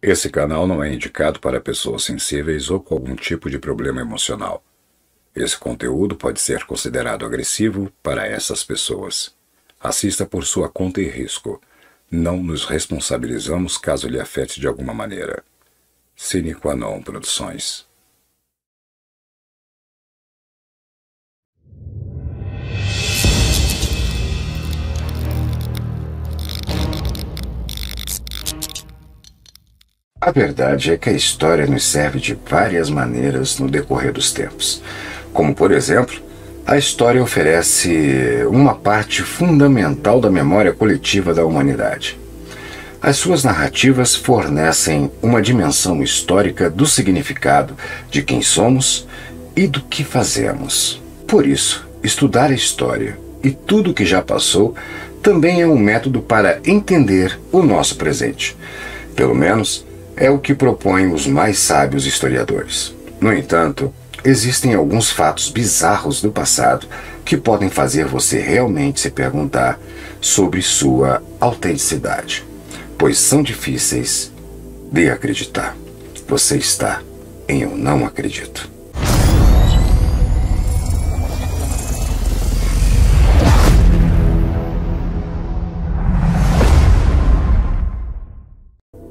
Esse canal não é indicado para pessoas sensíveis ou com algum tipo de problema emocional. Esse conteúdo pode ser considerado agressivo para essas pessoas. Assista por sua conta e risco. Não nos responsabilizamos caso lhe afete de alguma maneira. Sine Qua Non Produções. A verdade é que a história nos serve de várias maneiras no decorrer dos tempos. Como, por exemplo, a história oferece uma parte fundamental da memória coletiva da humanidade. As suas narrativas fornecem uma dimensão histórica do significado de quem somos e do que fazemos. Por isso, estudar a história e tudo o que já passou também é um método para entender o nosso presente. Pelo menos, é o que propõem os mais sábios historiadores. No entanto, existem alguns fatos bizarros do passado que podem fazer você realmente se perguntar sobre sua autenticidade, pois são difíceis de acreditar. Você está em Eu Não Acredito.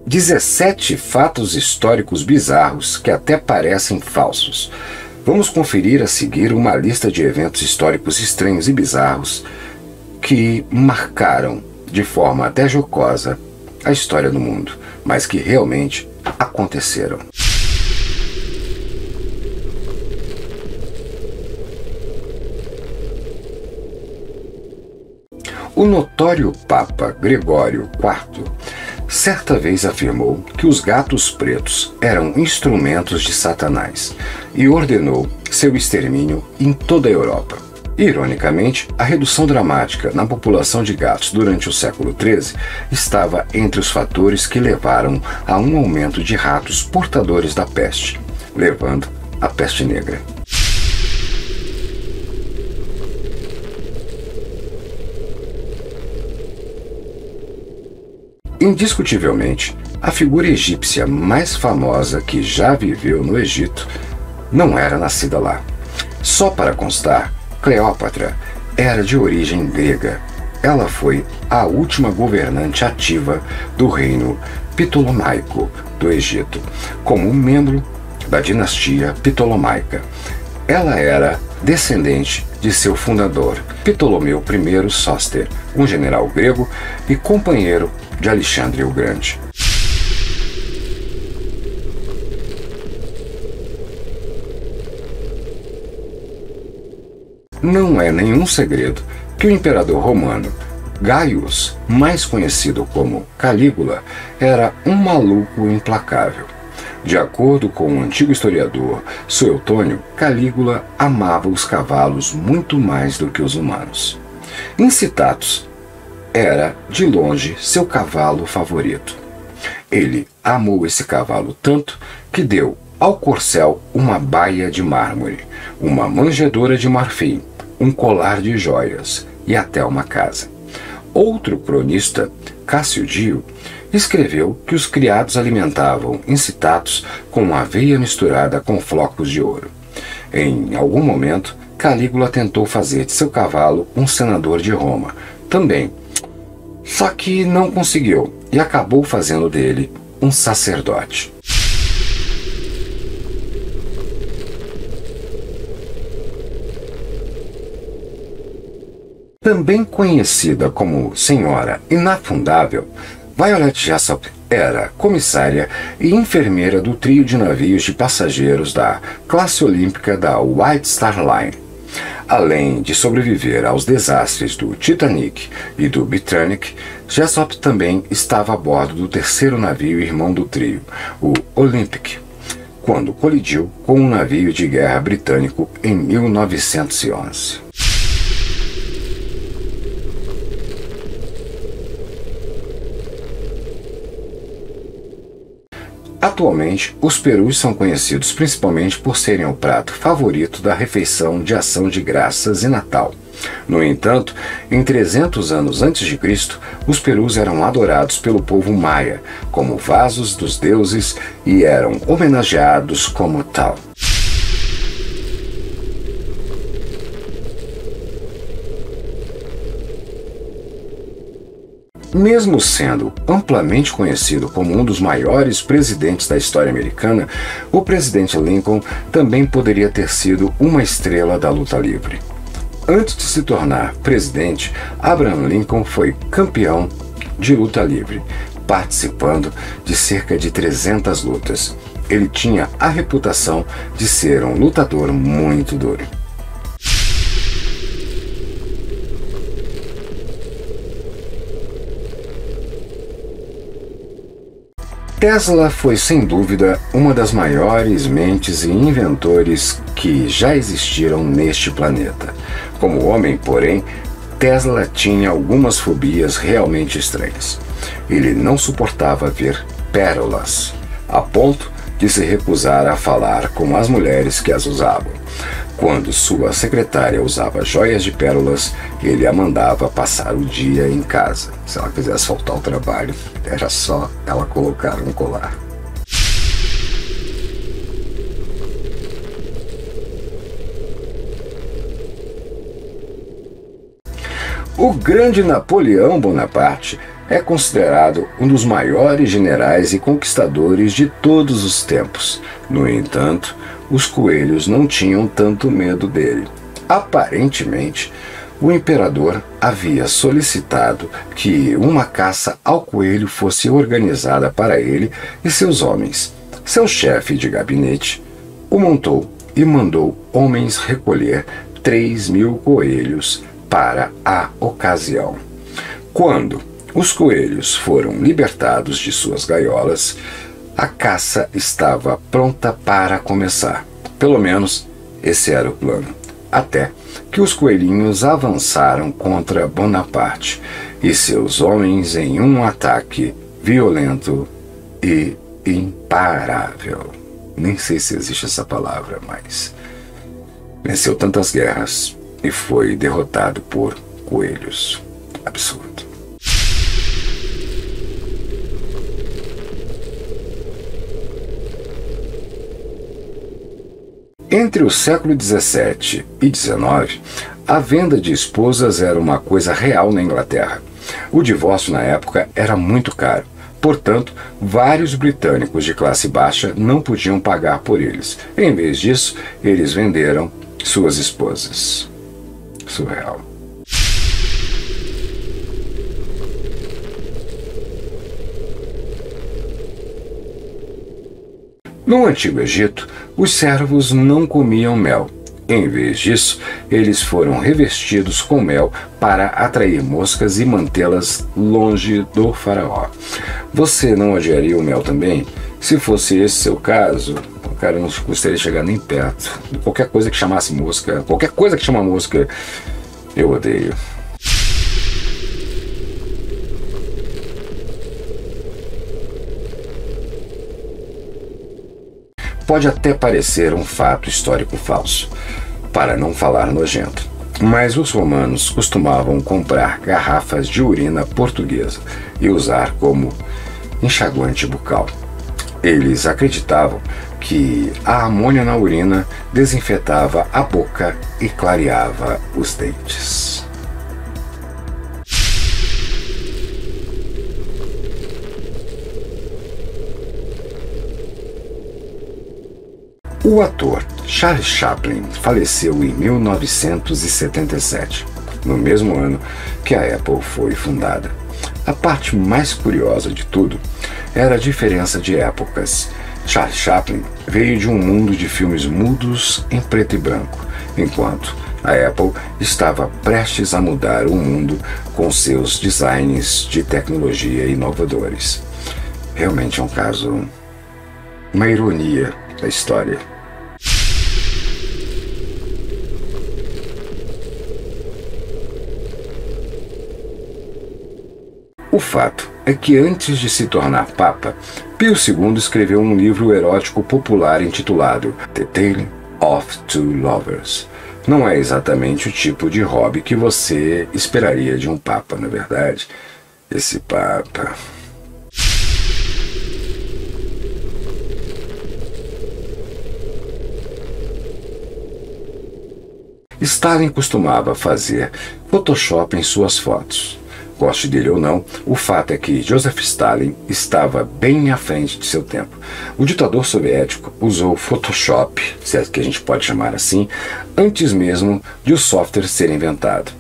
Dezessete fatos históricos bizarros que até parecem falsos. Vamos conferir a seguir uma lista de eventos históricos estranhos e bizarros que marcaram, de forma até jocosa, a história do mundo, mas que realmente aconteceram. O notório Papa Gregório IV certa vez afirmou que os gatos pretos eram instrumentos de Satanás e ordenou seu extermínio em toda a Europa. Ironicamente, a redução dramática na população de gatos durante o século XIII estava entre os fatores que levaram a um aumento de ratos portadores da peste, levando à peste negra. Indiscutivelmente, a figura egípcia mais famosa que já viveu no Egito não era nascida lá. Só para constar, Cleópatra era de origem grega. Ela foi a última governante ativa do reino Ptolomaico do Egito, como membro da dinastia Ptolomaica. Ela era descendente de seu fundador, Ptolomeu I Sóster, um general grego e companheiro de Alexandre o Grande. Não é nenhum segredo que o imperador romano Gaius, mais conhecido como Calígula, era um maluco implacável. De acordo com o antigo historiador Suetônio, Calígula amava os cavalos muito mais do que os humanos. Incitatus era, de longe, seu cavalo favorito. Ele amou esse cavalo tanto que deu ao corcel uma baia de mármore, uma manjedoura de marfim, um colar de joias e até uma casa. Outro cronista, Cássio Dio, escreveu que os criados alimentavam Incitatus com aveia misturada com flocos de ouro. Em algum momento, Calígula tentou fazer de seu cavalo um senador de Roma, também. Só que não conseguiu e acabou fazendo dele um sacerdote. Também conhecida como Senhora Inafundável, Violet Jessop era comissária e enfermeira do trio de navios de passageiros da classe olímpica da White Star Line. Além de sobreviver aos desastres do Titanic e do Britannic, Jessop também estava a bordo do terceiro navio irmão do trio, o Olympic, quando colidiu com um navio de guerra britânico em 1911. Atualmente, os perus são conhecidos principalmente por serem o prato favorito da refeição de ação de graças e Natal. No entanto, em 300 anos antes de Cristo, os perus eram adorados pelo povo maia como vasos dos deuses e eram homenageados como tal. Mesmo sendo amplamente conhecido como um dos maiores presidentes da história americana, o presidente Lincoln também poderia ter sido uma estrela da luta livre. Antes de se tornar presidente, Abraham Lincoln foi campeão de luta livre, participando de cerca de 300 lutas. Ele tinha a reputação de ser um lutador muito duro. Tesla foi sem dúvida uma das maiores mentes e inventores que já existiram neste planeta. Como homem, porém, Tesla tinha algumas fobias realmente estranhas. Ele não suportava ver pérolas, a ponto de se recusar a falar com as mulheres que as usavam. Quando sua secretária usava joias de pérolas, ele a mandava passar o dia em casa. Se ela quisesse faltar ao trabalho, era só ela colocar um colar. O grande Napoleão Bonaparte é considerado um dos maiores generais e conquistadores de todos os tempos. No entanto, os coelhos não tinham tanto medo dele. Aparentemente, o imperador havia solicitado que uma caça ao coelho fosse organizada para ele e seus homens. Seu chefe de gabinete o montou e mandou homens recolher 3.000 coelhos para a ocasião. Quando os coelhos foram libertados de suas gaiolas, a caça estava pronta para começar. Pelo menos esse era o plano. Até que os coelhinhos avançaram contra Bonaparte e seus homens em um ataque violento e imparável. Nem sei se existe essa palavra, mas venceu tantas guerras e foi derrotado por coelhos. Absurdo. Entre o século XVII e XIX, a venda de esposas era uma coisa real na Inglaterra. O divórcio na época era muito caro, portanto, vários britânicos de classe baixa não podiam pagar por eles. Em vez disso, eles venderam suas esposas. Surreal. No Antigo Egito, os servos não comiam mel. Em vez disso, eles foram revestidos com mel para atrair moscas e mantê-las longe do faraó. Você não odiaria o mel também? Se fosse esse seu caso, cara, eu não gostaria de chegar nem perto. Qualquer coisa que chamasse mosca, qualquer coisa que chama mosca, eu odeio. Pode até parecer um fato histórico falso, para não falar nojento, mas os romanos costumavam comprar garrafas de urina portuguesa e usar como enxaguante bucal. Eles acreditavam que a amônia na urina desinfetava a boca e clareava os dentes. O ator Charles Chaplin faleceu em 1977, no mesmo ano que a Apple foi fundada. A parte mais curiosa de tudo era a diferença de épocas. Charles Chaplin veio de um mundo de filmes mudos em preto e branco, enquanto a Apple estava prestes a mudar o mundo com seus designs de tecnologia inovadores. Realmente é um caso, uma ironia da história. O fato é que antes de se tornar Papa, Pio II escreveu um livro erótico popular intitulado The Tale of Two Lovers, não é exatamente o tipo de hobby que você esperaria de um papa, não é verdade? Esse papa. Stalin costumava fazer Photoshop em suas fotos. Goste dele ou não, o fato é que Joseph Stalin estava bem à frente de seu tempo. O ditador soviético usou Photoshop, se é que a gente pode chamar assim, antes mesmo de o software ser inventado.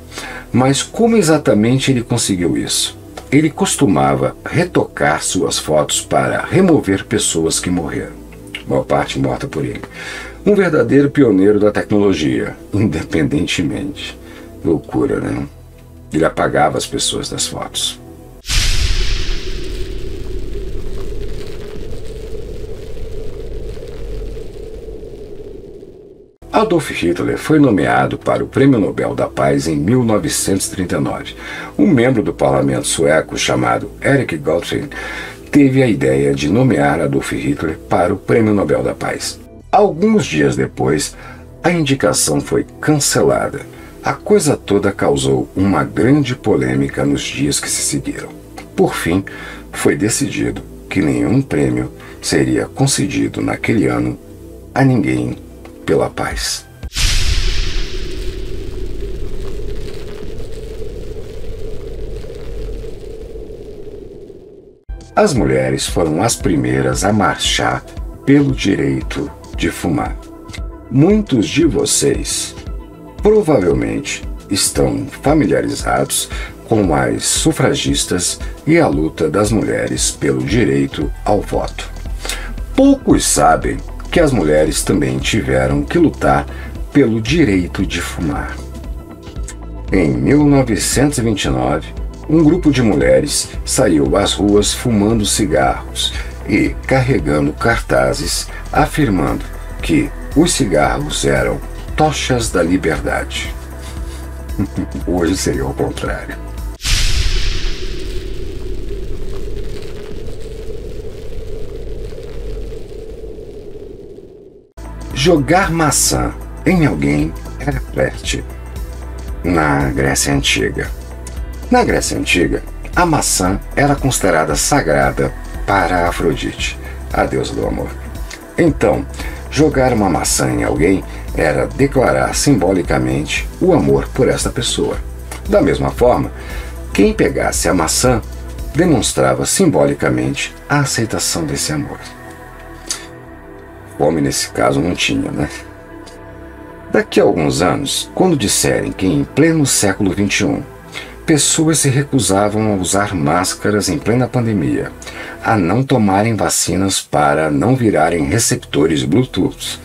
Mas como exatamente ele conseguiu isso? Ele costumava retocar suas fotos para remover pessoas que morreram, boa parte morta por ele. Um verdadeiro pioneiro da tecnologia, independentemente. Loucura, né? Ele apagava as pessoas das fotos. Adolf Hitler foi nomeado para o Prêmio Nobel da Paz em 1939. Um membro do parlamento sueco chamado Erik Gottfried teve a ideia de nomear Adolf Hitler para o Prêmio Nobel da Paz. Alguns dias depois, a indicação foi cancelada. A coisa toda causou uma grande polêmica nos dias que se seguiram. Por fim, foi decidido que nenhum prêmio seria concedido naquele ano a ninguém pela paz. As mulheres foram as primeiras a marchar pelo direito de fumar. Muitos de vocês provavelmente estão familiarizados com as sufragistas e a luta das mulheres pelo direito ao voto. Poucos sabem que as mulheres também tiveram que lutar pelo direito de fumar. Em 1929, um grupo de mulheres saiu às ruas fumando cigarros e carregando cartazes afirmando que os cigarros eram tochas da liberdade. Hoje seria o contrário. Jogar maçã em alguém era flerte. Na Grécia Antiga. Na Grécia Antiga, a maçã era considerada sagrada para Afrodite, a deusa do amor. Então, jogar uma maçã em alguém era declarar simbolicamente o amor por esta pessoa. Da mesma forma, quem pegasse a maçã demonstrava simbolicamente a aceitação desse amor. Fome nesse caso não tinha, né? Daqui a alguns anos, quando disserem que em pleno século XXI, pessoas se recusavam a usar máscaras em plena pandemia, a não tomarem vacinas para não virarem receptores Bluetooth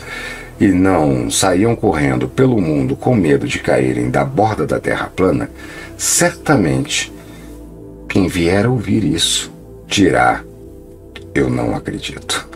e não saíam correndo pelo mundo com medo de caírem da borda da Terra plana, certamente quem vier a ouvir isso dirá: eu não acredito.